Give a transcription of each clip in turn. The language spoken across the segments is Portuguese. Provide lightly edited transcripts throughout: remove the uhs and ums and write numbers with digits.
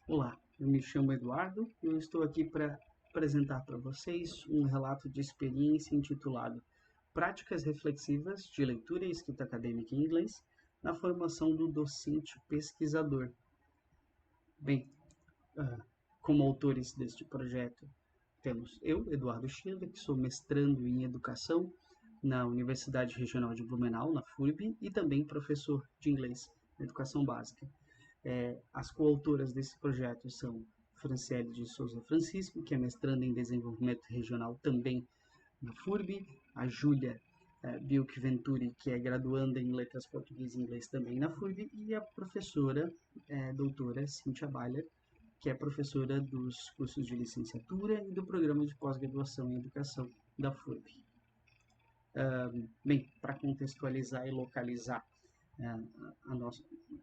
Olá, eu me chamo Eduardo e eu estou aqui para apresentar para vocês um relato de experiência intitulado Práticas Reflexivas de Leitura e Escrita Acadêmica em Inglês na Formação do Docente Pesquisador. Bem, como autores deste projeto, temos eu, Eduardo Schiller, que sou mestrando em Educação na Universidade Regional de Blumenau, na FURB, e também professor de inglês na Educação Básica. As coautoras desse projeto são Franciele de Souza Francisco, que é mestranda em Desenvolvimento Regional também na FURB, a Júlia Bilk Venturi, que é graduanda em Letras Português e Inglês também na FURB, e a professora doutora Cíntia Baller, que é professora dos cursos de licenciatura e do programa de pós-graduação em Educação da FURB. Bem, para contextualizar e localizar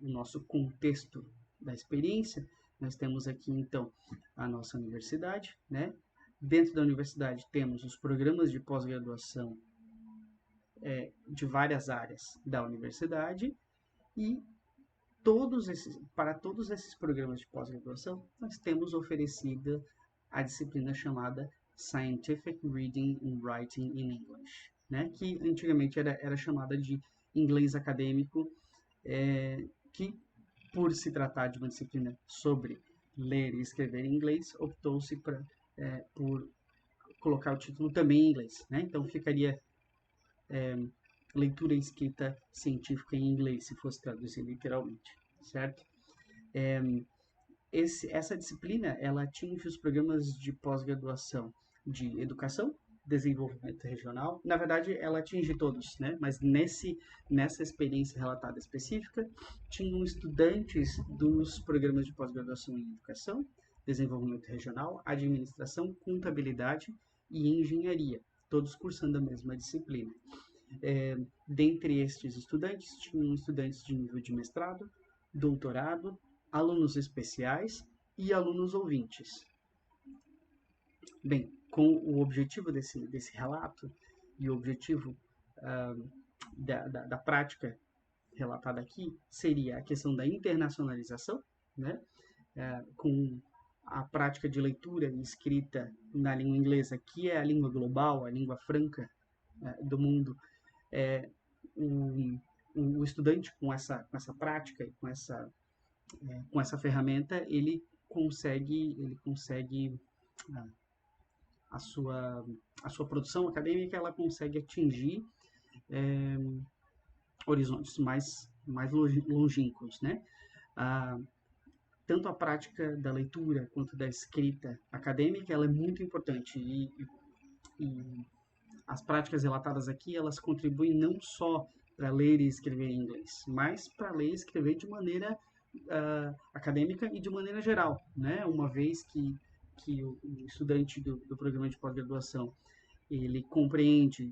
o nosso contexto da experiência, nós temos aqui então a nossa universidade, né? Dentro da universidade temos os programas de pós-graduação de várias áreas da universidade e para todos esses programas de pós-graduação nós temos oferecida a disciplina chamada Scientific Reading and Writing in English, né? Que antigamente era chamada de inglês acadêmico, que por se tratar de uma disciplina sobre ler e escrever em inglês, optou-se por colocar o título também em inglês, né? Então ficaria leitura e escrita científica em inglês, se fosse traduzir literalmente, certo? Essa disciplina, ela atinge os programas de pós-graduação de educação, desenvolvimento regional. Na verdade, ela atinge todos, né? Mas nessa experiência relatada específica, tinham estudantes dos programas de pós-graduação em educação, desenvolvimento regional, administração, contabilidade e engenharia, todos cursando a mesma disciplina. Dentre estes estudantes, tinham estudantes de nível de mestrado, doutorado, alunos especiais e alunos ouvintes. Bem, com o objetivo desse relato e o objetivo da prática relatada aqui seria a questão da internacionalização, né? Com a prática de leitura e escrita na língua inglesa, que é a língua global, a língua franca do mundo. O estudante com essa prática e com essa ferramenta, ele consegue a sua produção acadêmica, ela consegue atingir horizontes mais longínquos, né? Tanto a prática da leitura quanto da escrita acadêmica, ela é muito importante e as práticas relatadas aqui, elas contribuem não só para ler e escrever em inglês, mas para ler e escrever de maneira acadêmica e de maneira geral, né? Uma vez que o estudante do programa de pós-graduação, ele compreende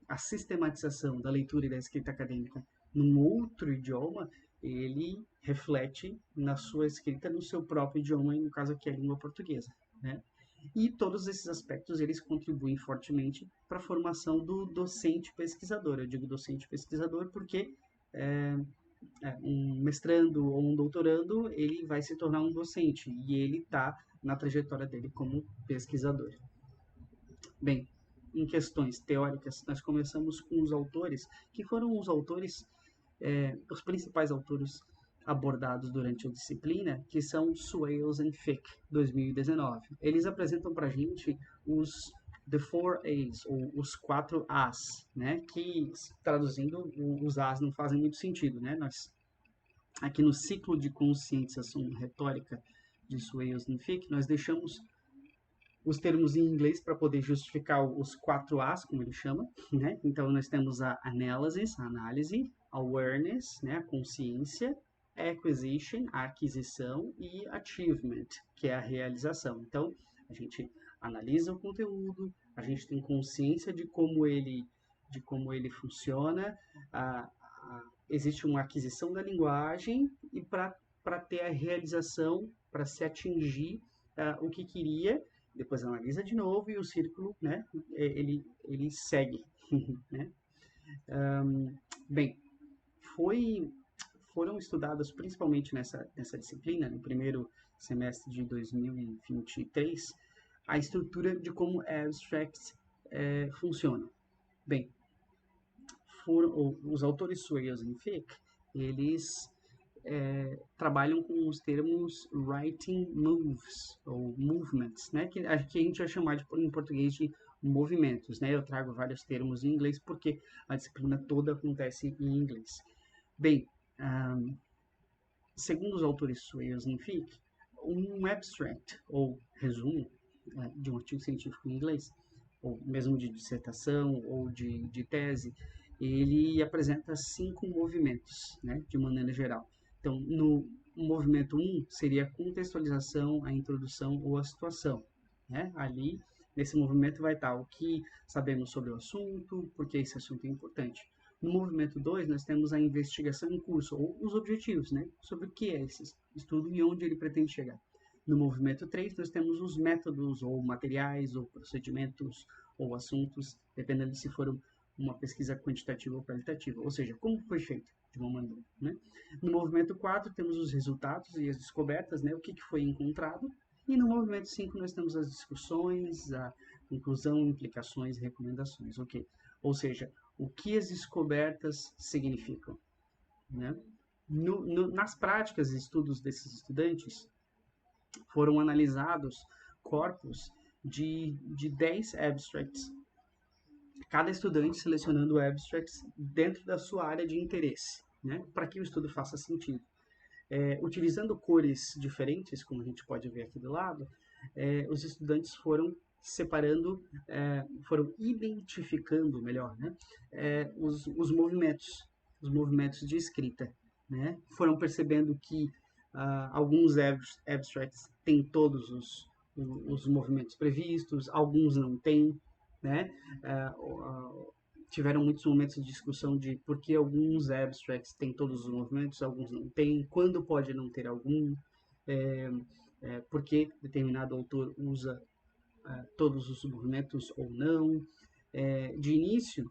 a sistematização da leitura e da escrita acadêmica num outro idioma, ele reflete na sua escrita no seu próprio idioma, no caso aqui a língua portuguesa, né? E todos esses aspectos, eles contribuem fortemente para a formação do docente pesquisador. Eu digo docente pesquisador porque um mestrando ou um doutorando, ele vai se tornar um docente e ele está na trajetória dele como pesquisador. Bem, em questões teóricas, nós começamos com os autores, que foram os principais autores abordados durante a disciplina, que são Swales and Fick, 2019. Eles apresentam para a gente The Four A's, ou os 4 A's, né? Que, traduzindo, os A's não fazem muito sentido, né? Nós, aqui no ciclo de conscientização retórica de Swales and Fick, nós deixamos os termos em inglês para poder justificar os 4 A's, como ele chama, né? Então, nós temos a analysis, a análise, awareness, né? A consciência, acquisition, a aquisição, e achievement, que é a realização. Então, a gente analisa o conteúdo, a gente tem consciência de como ele funciona, existe uma aquisição da linguagem e para ter a realização, para se atingir o que queria, depois analisa de novo e o círculo, né, ele segue. Né? Bem, foi foram estudadas principalmente nessa disciplina, no primeiro semestre de 2023, a estrutura de como abstracts funcionam. Bem, os autores Swales e Fick, eles trabalham com os termos writing moves, ou movements, né? Que a gente vai chamar em português de movimentos, né? Eu trago vários termos em inglês porque a disciplina toda acontece em inglês. Bem, segundo os autores Swales e Fick, um abstract, ou resumo, de um artigo científico em inglês, ou mesmo de dissertação ou de tese, ele apresenta 5 movimentos, né, de maneira geral. Então, no movimento 1 seria a contextualização, a introdução ou a situação. Né? Ali, nesse movimento vai estar o que sabemos sobre o assunto, porque esse assunto é importante. No movimento 2, nós temos a investigação em curso, ou os objetivos, né? Sobre o que é esse estudo e onde ele pretende chegar. No movimento 3, nós temos os métodos, ou materiais, ou procedimentos, ou assuntos, dependendo de se for uma pesquisa quantitativa ou qualitativa, ou seja, como foi feito de uma maneira. Né? No movimento 4, temos os resultados e as descobertas, né? O que foi encontrado. E no movimento 5, nós temos as discussões, a conclusão, implicações e recomendações. Okay? Ou seja, o que as descobertas significam. Né? Nas práticas e estudos desses estudantes, foram analisados corpos de 10 abstracts, cada estudante selecionando abstracts dentro da sua área de interesse, né, para que o estudo faça sentido. Utilizando cores diferentes, como a gente pode ver aqui do lado, os estudantes foram separando, foram identificando melhor, né, os movimentos de escrita. Né? Foram percebendo que alguns abstracts têm todos os movimentos previstos, alguns não têm. Né? Tiveram muitos momentos de discussão de por que alguns abstracts têm todos os movimentos, alguns não têm, quando pode não ter algum, por que determinado autor usa todos os movimentos ou não. De início,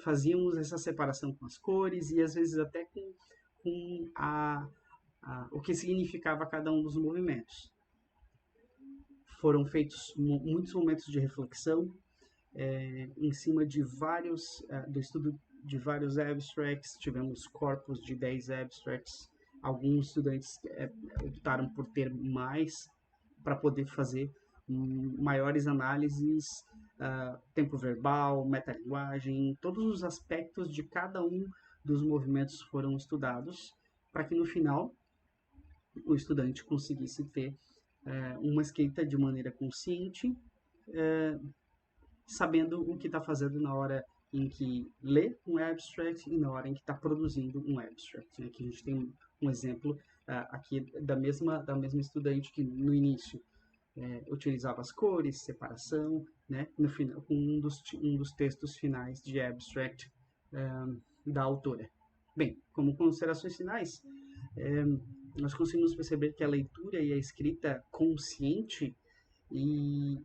fazíamos essa separação com as cores e às vezes até com o que significava cada um dos movimentos. Foram feitos muitos momentos de reflexão em cima de do estudo de vários abstracts. Tivemos corpos de 10 abstracts. Alguns estudantes optaram por ter mais para poder fazer maiores análises, tempo verbal, metalinguagem, todos os aspectos de cada um dos movimentos foram estudados para que no final o estudante conseguisse ter uma escrita de maneira consciente, sabendo o que está fazendo na hora em que lê um abstract e na hora em que está produzindo um abstract. Né? Aqui a gente tem um exemplo aqui da mesma estudante que no início utilizava as cores, separação, né? No final, com um dos textos finais de abstract da autora. Bem, como considerações finais, nós conseguimos perceber que a leitura e a escrita consciente e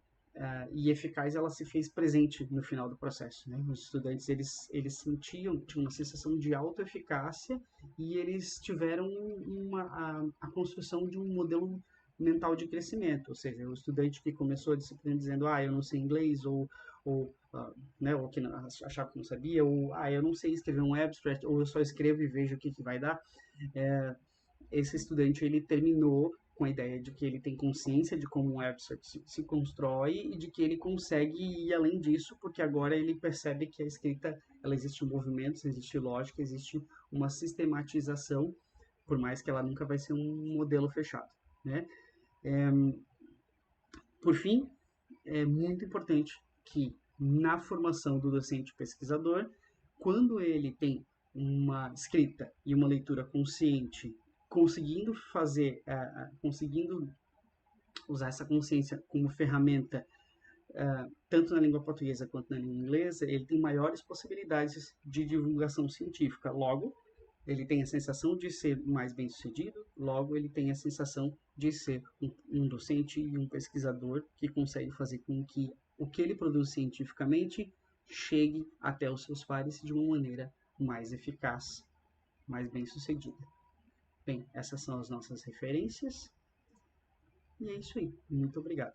eficaz, ela se fez presente no final do processo. Né? Os estudantes, eles tinham uma sensação de autoeficácia e eles tiveram a construção de um modelo mental de crescimento, ou seja, o estudante que começou a disciplina dizendo, eu não sei inglês, ou que achava que não sabia, ou eu não sei escrever um abstract, ou eu só escrevo e vejo o que vai dar. Esse estudante, ele terminou com a ideia de que ele tem consciência de como um abstract se constrói e de que ele consegue ir além disso, porque agora ele percebe que a escrita, ela existe movimentos, existe lógica, existe uma sistematização, por mais que ela nunca vai ser um modelo fechado. Né? Por fim, é muito importante que na formação do docente pesquisador, quando ele tem uma escrita e uma leitura consciente, conseguindo usar essa consciência como ferramenta, tanto na língua portuguesa quanto na língua inglesa, ele tem maiores possibilidades de divulgação científica. Logo, ele tem a sensação de ser mais bem-sucedido, logo ele tem a sensação de ser um docente e um pesquisador que consegue fazer com que o que ele produz cientificamente chegue até os seus pares de uma maneira mais eficaz. mais bem-sucedida. Bem, essas são as nossas referências. E é isso aí. Muito obrigado.